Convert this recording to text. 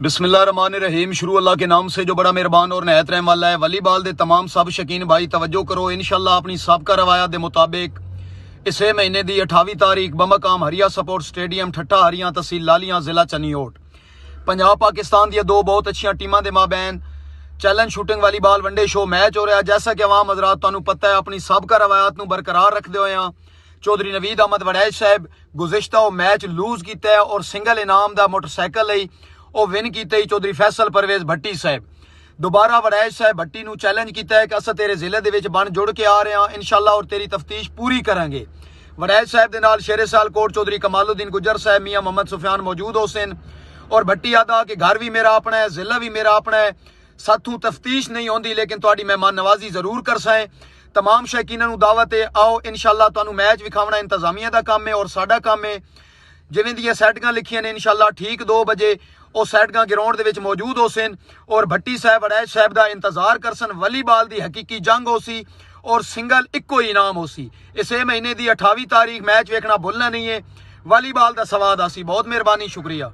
बिस्मिल्लाहिर्रहमानिर्रहीम। शुरू अल्लाह के नाम से जो बड़ा मेहरबान और नहायत रहम वाला है। वॉलीबॉल दे तमाम सब शकीन भाई तवज्जो करो। इंशाल्लाह अपनी सबका रवायत के मुताबिक इसे महीने की 28 तारीख बमकाम हरिया सपोर्ट स्टेडियम ठट्ठा हरिया तहसील लालियां जिला चनियोट पंजाब पाकिस्तान दी दो बहुत अच्छी टीमों के माबैन challenge shooting volleyball one day show match हो रहा है। जैसा कि आवाम हजरात तुहानू पता है अपनी सबका रवायत को बरकरार रखते हुए चौधरी नवीद अहमद वड़ैच साहब गुज़िश्ता मैच लूज किया और सिंगल इनाम का मोटरसाइकिल वो विन किए चौधरी फैसल परवेज भट्टी साहब। दोबारा वड़ैच साहब भट्टी नू चैलेंज किया है कि अस तेरे जिले के बन जुड़ के आ रहे हैं इंशाल्लाह और तेरी तफ्तीश पूरी करांगे। वड़ैच साहब के नाल शेरे सियालकोट चौधरी कमालुद्दीन गुजर साहब मियाँ मोहम्मद सुफियान मौजूद हुसैन और भट्टी आदा कि घर भी मेरा अपना है, जिला भी मेरा अपना है। साथू तफ्तीश नहीं होंदी लेकिन तुहाडी मेहमान नवाजी जरूर कर सकें। तमाम शौकीनां नू दावत है, आओ इंशाल्लाह तुहानू मैच विखावना इंतजामिया का काम है और साडा काम है। जिवें दी सैटिंगां लिखियां ने इंशाल्लाह ठीक 2 बजे वो सैटिंगां ग्राउंड दे विच मौजूद होसन और भट्टी साहब वड़ैच साहब का इंतजार करसन। वॉलीबॉल की हकीकी जंग होसी और सिंगल इको ही इनाम होसी। इसे महीने की 28 तारीख मैच वेखना भुलना नहीं है। वॉलीबॉल का सवाद आसी। बहुत मेहरबानी, शुक्रिया।